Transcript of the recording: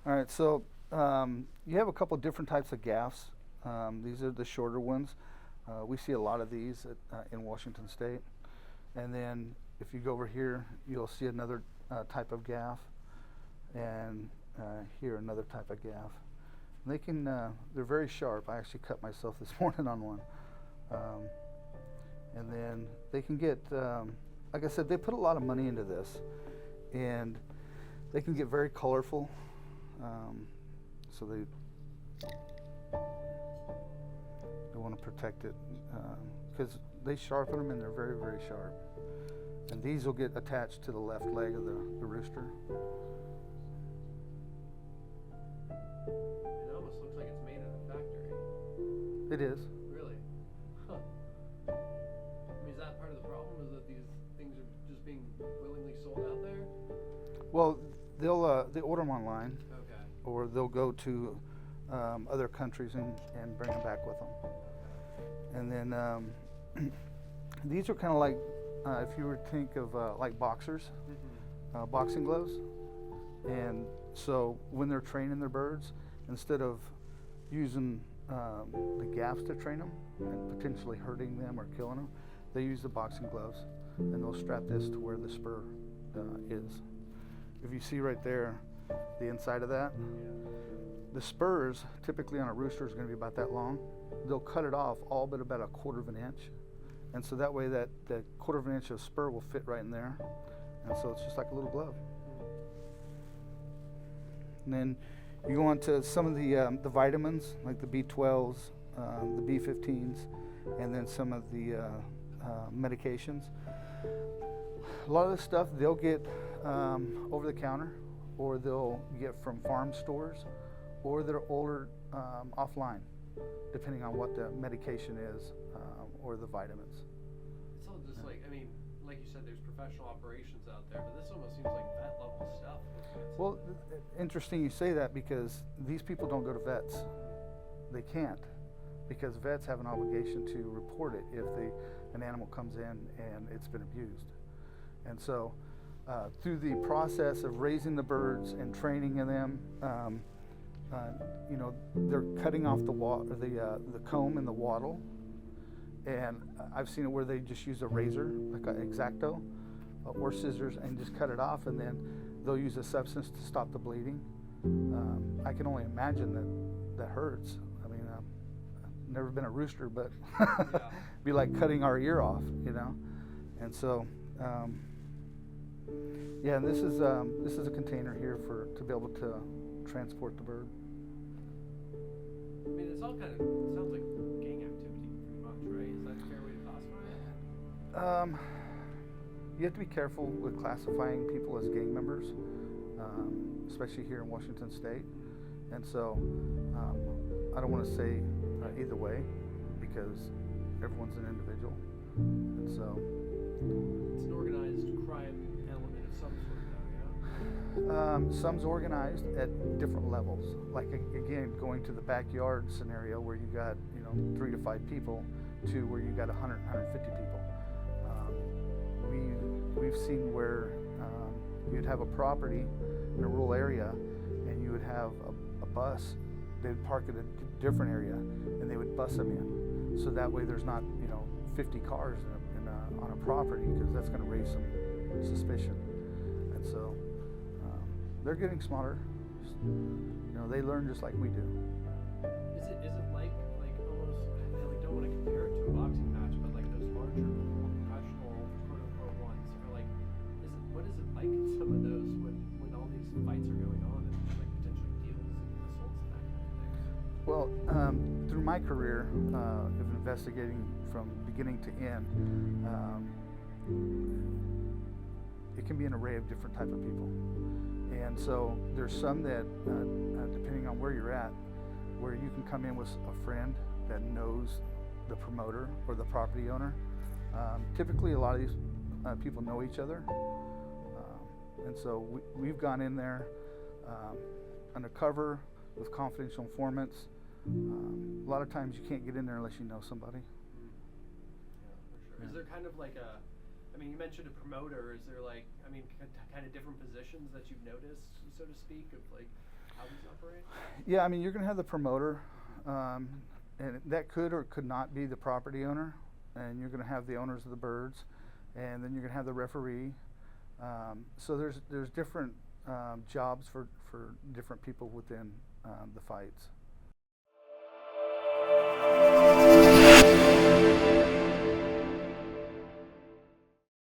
All right, so you have a couple different types of gaffs. These are the shorter ones. We see a lot of these in Washington State. And then if you go over here, you'll see another type of gaff, and here another type of gaff. And they're very sharp. I actually cut myself this morning on one. And then they can get, like I said, they put a lot of money into this, and they can get very colorful. So they want to protect it because they sharpen them and they're very, very sharp. And these will get attached to the left leg of the rooster. It almost looks like it's made in a factory. It is. Really? Huh. I mean, is that part of the problem? Is that these things are just being willingly sold out there? Well, they order them online. Okay. Or they'll go to other countries and bring them back with them. And then these are kind of like, if you were to think of like boxers, boxing gloves. And so when they're training their birds, instead of using the gaffs to train them and potentially hurting them or killing them, they use the boxing gloves, and they'll strap this to where the spur is. If you see right there, the inside of that, the spurs typically on a rooster is going to be about that long. They'll cut it off all but about 1/4 of an inch, and so that way that 1/4 of an inch of spur will fit right in there, and so it's just like a little glove. And then you go on to some of the vitamins like the B12s, the B15s, and then some of the medications. A lot of this stuff they'll get over the counter, or they'll get from farm stores, or they're ordered offline, depending on what the medication is or the vitamins. It's all just like, I mean, like you said, there's professional operations out there, but this almost seems like vet level stuff. Well, interesting you say that, because these people don't go to vets. They can't, because vets have an obligation to report it if an animal comes in and it's been abused. And so through the process of raising the birds and training them, they're cutting off the comb and the wattle, and I've seen it where they just use a razor, like an X-Acto, or scissors, and just cut it off, and then they'll use a substance to stop the bleeding. I can only imagine that hurts. I mean, I've never been a rooster, but be like cutting our ear off, And so, and this is a container here to be able to transport the bird. I mean, it's all kind of sounds like gang activity, pretty much, right? Is that a fair way to classify it? You have to be careful with classifying people as gang members, especially here in Washington State. And so I don't want to say either way, because everyone's an individual. And so it's an organized crime element of some sort, though, yeah? Some's organized at different levels. Like, again, going to the backyard scenario where you got 3 to 5 people, to where you got 100, 150 people. We've seen where you'd have a property in a rural area, and you would have a bus. They'd park at a different area, and they would bus them in. So that way there's not 50 cars on a property, because that's going to raise some suspicion. And so they're getting smarter. They learn just like we do. Is it like almost, I don't want to compare it to a boxing match, but like those larger, more professional, quote unquote ones, or like, what is it like in some of those when all these fights are going on and like potentially deals and assaults and that kind of thing? Well, through my career of investigating from beginning to end, it can be an array of different type of people. And so there's some that, depending on where you're at, where you can come in with a friend that knows the promoter or the property owner. Typically, a lot of these people know each other. And so we've gone in there undercover with confidential informants. A lot of times you can't get in there unless you know somebody. Yeah, for sure. Is there kind of like you mentioned a promoter. Is there kind of different positions that you've noticed, so to speak, of like how these operate? Yeah, I mean, you're going to have the promoter, and that could or could not be the property owner, and you're going to have the owners of the birds, and then you're going to have the referee. So there's different jobs for different people within the fights.